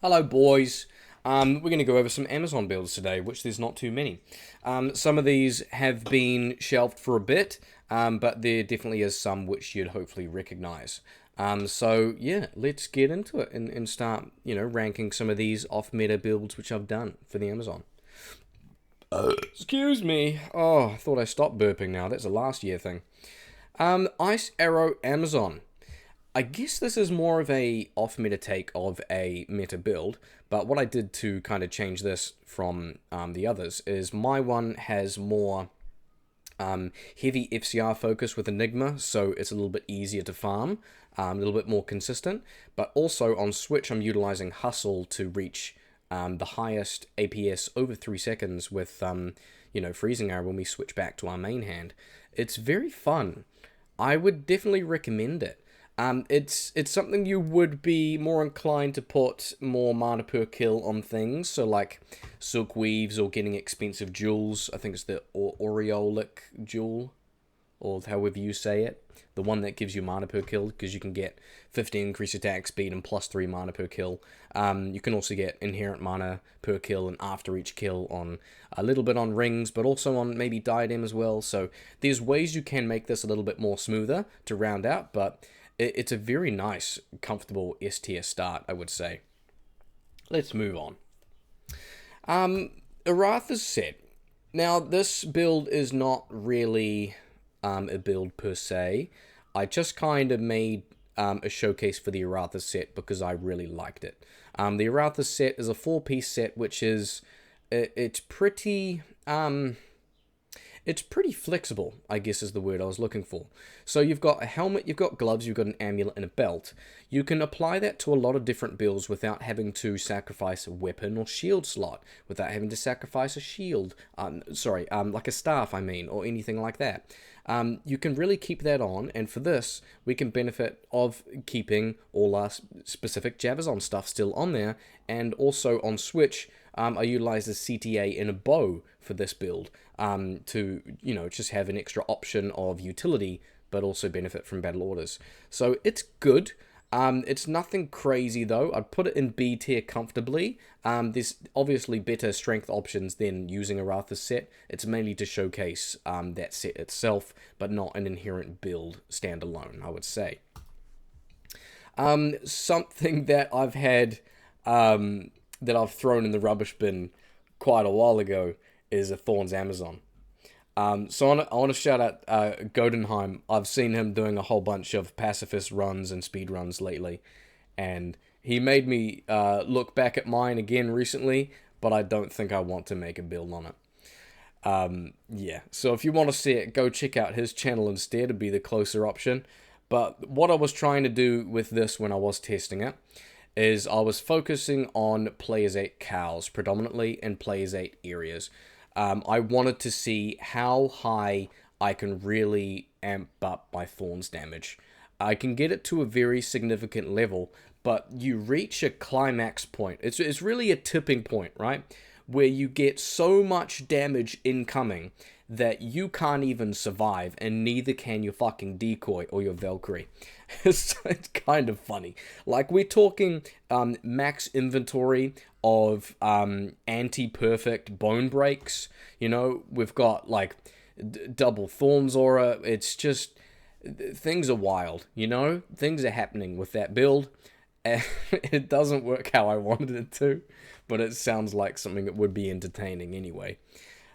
Hello, boys. We're going to go over some Amazon builds today, which there's not too many. Some of these have been shelved for a bit, but there definitely is some which you'd hopefully recognize. So yeah, let's get into it and start, ranking some of these off-meta builds which I've done for the Amazon. Excuse me. Oh, I thought I stopped burping now. That's a last year thing. Ice Arrow Amazon. I guess this is more of a off-meta take of a meta build, but what I did to kind of change this from the others is my one has more heavy FCR focus with Enigma, so it's a little bit easier to farm, a little bit more consistent, but also on Switch I'm utilizing Hustle to reach the highest APS over 3 seconds with, Freezing Arrow when we switch back to our main hand. It's very fun. I would definitely recommend it. It's something you would be more inclined to put more mana per kill on things, so like Silk Weaves or getting expensive jewels. I think it's the Aureolic jewel, or however you say it. The one that gives you mana per kill, because you can get 15 increased attack speed and +3 mana per kill. You can also get inherent mana per kill and after each kill on a little bit on rings, but also on maybe diadem as well. So there's ways you can make this a little bit more smoother to round out, but it's a very nice, comfortable S tier start, I would say. Let's move on. Artha's set. Now, this build is not really a build per se. I just kind of made a showcase for the Artha set because I really liked it. The Artha set is a 4-piece set, which is... It's pretty... It's pretty flexible, I guess is the word I was looking for. So you've got a helmet, you've got gloves, you've got an amulet and a belt. You can apply that to a lot of different builds without having to sacrifice a weapon or shield slot, without having to sacrifice a shield, like a staff, or anything like that. You can really keep that on, and for this, we can benefit of keeping all our specific Javazon stuff still on there, and also on Switch, I utilized the CTA in a bow for this build to, just have an extra option of utility, but also benefit from battle orders. So it's good. It's nothing crazy though. I'd put it in B tier comfortably. There's obviously better strength options than using Artha's set. It's mainly to showcase that set itself, but not an inherent build standalone, I would say. Something that I've had... that I've thrown in the rubbish bin quite a while ago is a Thorns Amazon. So I want to shout out Godenheim. I've seen him doing a whole bunch of pacifist runs and speed runs lately, and he made me look back at mine again recently, but I don't think I want to make a build on it. Yeah, so if you want to see it, go check out his channel instead. It'd be the closer option. But what I was trying to do with this when I was testing it is I was focusing on Players 8 cows predominantly and Players 8 areas. I wanted to see how high I can really amp up my Thorns damage. I can get it to a very significant level, but you reach a climax point. It's really a tipping point, right? Where you get so much damage incoming that you can't even survive, and neither can your fucking decoy or your Valkyrie. It's kind of funny. Like, we're talking max inventory of anti-perfect bone breaks. We've got, like, double Thorns aura. It's just... things are wild, Things are happening with that build. And it doesn't work how I wanted it to, but it sounds like something that would be entertaining anyway.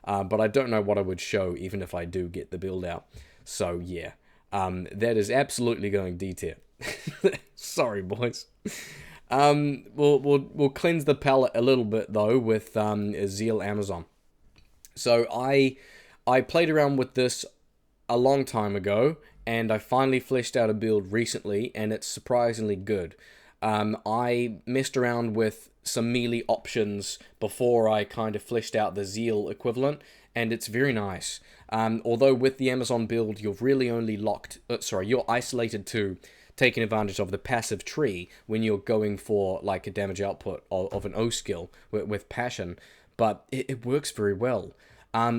But I don't know what I would show even if I do get the build out. So yeah, that is absolutely going D tier. Sorry, boys. We'll cleanse the palate a little bit though with Zeal Amazon. So I played around with this a long time ago, and I finally fleshed out a build recently, and it's surprisingly good. I messed around with some melee options before I kind of fleshed out the Zeal equivalent, and it's very nice. Although with the Amazon build, you're really only you're isolated to taking advantage of the passive tree when you're going for like a damage output of an O skill with passion, but it works very well.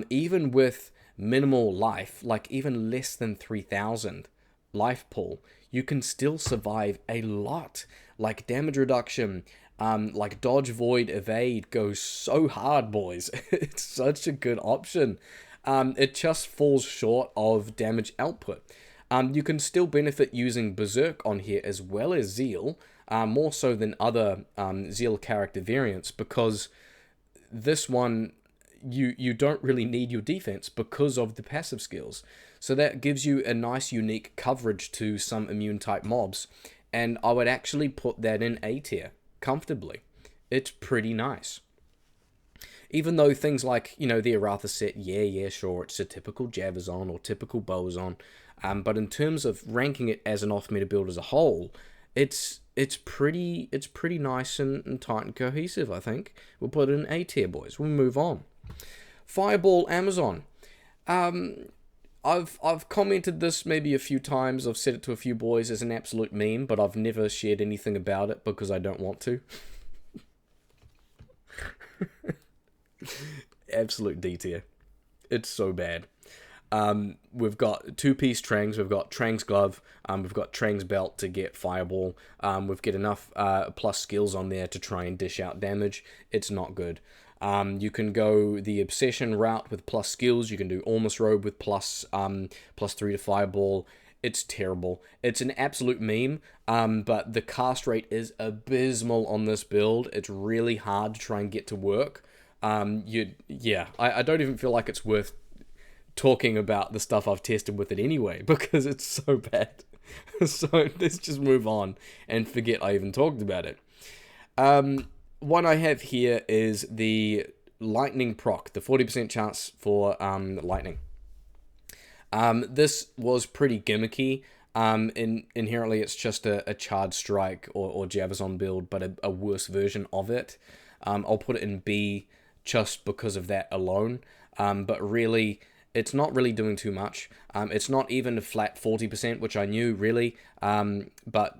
Even with minimal life, like even less than 3,000 life pool, you can still survive a lot. Like damage reduction, like dodge, void, evade goes so hard, boys. It's such a good option. It just falls short of damage output. You can still benefit using Berserk on here as well as Zeal, more so than other Zeal character variants, because this one, you don't really need your defense because of the passive skills. So that gives you a nice unique coverage to some immune type mobs, and I would actually put that in A tier comfortably. It's pretty nice. Even though things like, the Artha set, yeah, sure, it's a typical Javazon or typical Bozon, but in terms of ranking it as an off-meta build as a whole, it's pretty nice and tight and cohesive, I think. We'll put it in A tier, boys. We'll move on. Fireball Amazon. I've commented this maybe a few times. I've said it to a few boys as an absolute meme, but I've never shared anything about it because I don't want to. Absolute D tier. It's so bad. We've got two-piece Trangs, we've got Trang's Glove, we've got Trang's Belt to get Fireball, we've got enough plus skills on there to try and dish out damage. It's not good. You can go the Obsession route with plus skills, you can do Almost Robe with plus 3 to Fireball. It's terrible. It's an absolute meme, but the cast rate is abysmal on this build. It's really hard to try and get to work. I don't even feel like it's worth talking about the stuff I've tested with it anyway, because it's so bad. So let's just move on and forget I even talked about it. One I have here is the lightning proc, the 40% chance for lightning. This was pretty gimmicky. Inherently, it's just a charge strike or Javazon build, but a worse version of it. I'll put it in B just because of that alone. But really, it's not really doing too much. It's not even a flat 40%, which I knew really. But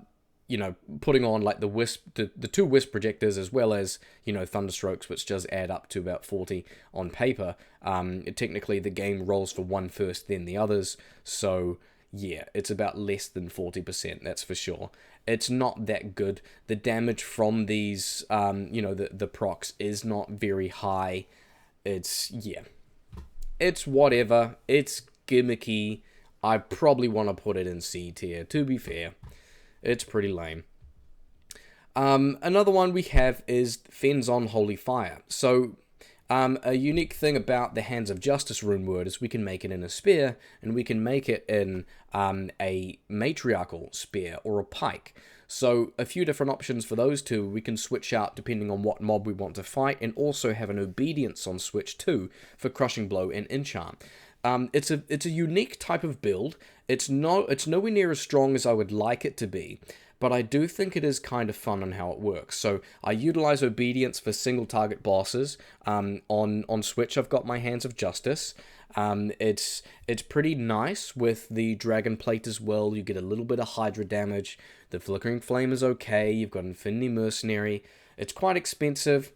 putting on like the wisp, the two wisp projectors, as well as thunderstrokes, which does add up to about 40 on paper. Technically, the game rolls for one first, then the others. So yeah, it's about less than 40%. That's for sure. It's not that good. The damage from these, the procs is not very high. It's whatever. It's gimmicky. I probably want to put it in C tier, to be fair. It's pretty lame. Another one we have is Fend's on Holy Fire. So, a unique thing about the Hands of Justice rune word is we can make it in a spear, and we can make it in a matriarchal spear or a pike. So, a few different options for those two. We can switch out depending on what mob we want to fight, and also have an obedience on switch too for Crushing Blow and Enchant. It's a unique type of build. It's nowhere near as strong as I would like it to be, but I do think it is kind of fun on how it works. So I utilize obedience for single target bosses. On Switch, I've got my Hands of Justice. It's pretty nice with the Dragon Plate as well. You get a little bit of Hydra damage. The Flickering Flame is okay. You've got Infinity Mercenary. It's quite expensive.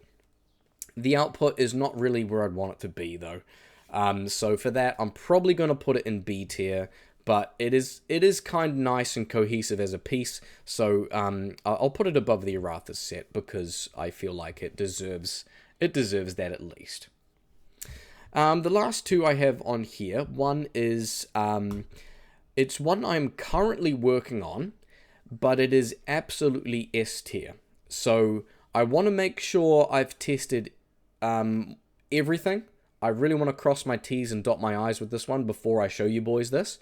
The output is not really where I'd want it to be though. So for that, I'm probably going to put it in B tier, but it is kind of nice and cohesive as a piece, so I'll put it above the Artha set because I feel like it deserves that at least. The last two I have on here, one is, it's one I'm currently working on, but it is absolutely S tier. So I want to make sure I've tested everything. I really want to cross my T's and dot my I's with this one before I show you boys this.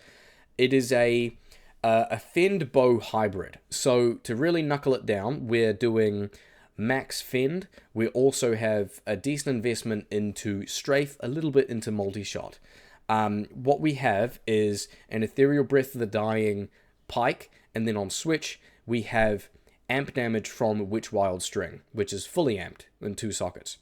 It is a Fend bow hybrid. So to really knuckle it down, we're doing max Fend. We also have a decent investment into strafe, a little bit into multi-shot. What we have is an Ethereal Breath of the Dying pike, and then on switch we have amp damage from Witch Wild String, which is fully amped in 2 sockets.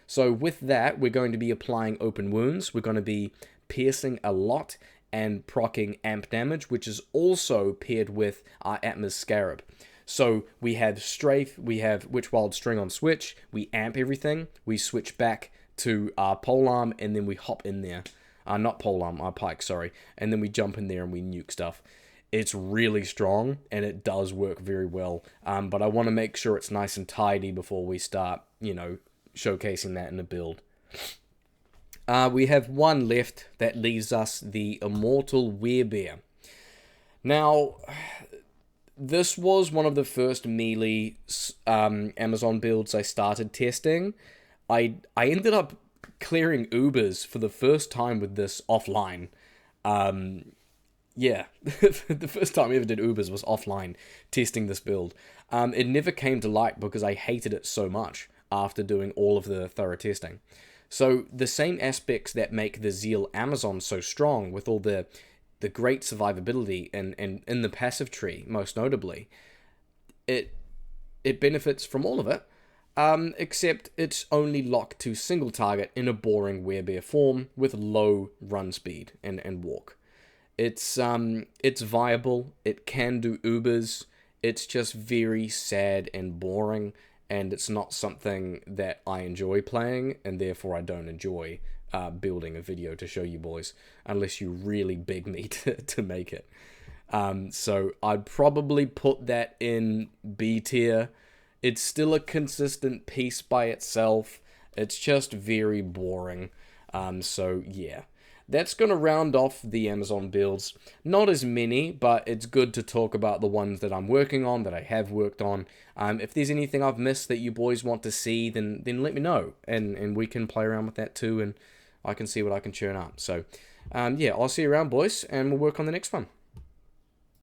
So with that, we're going to be applying open wounds, we're going to be piercing a lot, and proccing amp damage, which is also paired with our Atma's Scarab. So we have strafe, we have Witch Wild String on switch, we amp everything, we switch back to our polearm, and then we hop in there. Not polearm, our pike, sorry. And then we jump in there and we nuke stuff. it's really strong and it does work very well. But I want to make sure it's nice and tidy before we start, showcasing that in the build. We have one left that leaves us the Immortal werebear. Now, this was one of the first melee Amazon builds I started testing. I ended up clearing Ubers for the first time with this offline. Yeah, the first time I ever did Ubers was offline, testing this build. It never came to light because I hated it so much after doing all of the thorough testing. So the same aspects that make the Zeal Amazon so strong, with all the great survivability and in the passive tree, most notably, it benefits from all of it, except it's only locked to single target in a boring werebear form with low run speed and walk. It's viable, it can do Ubers, it's just very sad and boring, and it's not something that I enjoy playing, and therefore I don't enjoy building a video to show you boys, unless you really beg me to make it. So I'd probably put that in B tier. It's still a consistent piece by itself. It's just very boring. So yeah. That's going to round off the Amazon builds. Not as many, but it's good to talk about the ones that I'm working on, that I have worked on. If there's anything I've missed that you boys want to see, then let me know. And we can play around with that too, and I can see what I can churn up. So, yeah, I'll see you around, boys, and we'll work on the next one.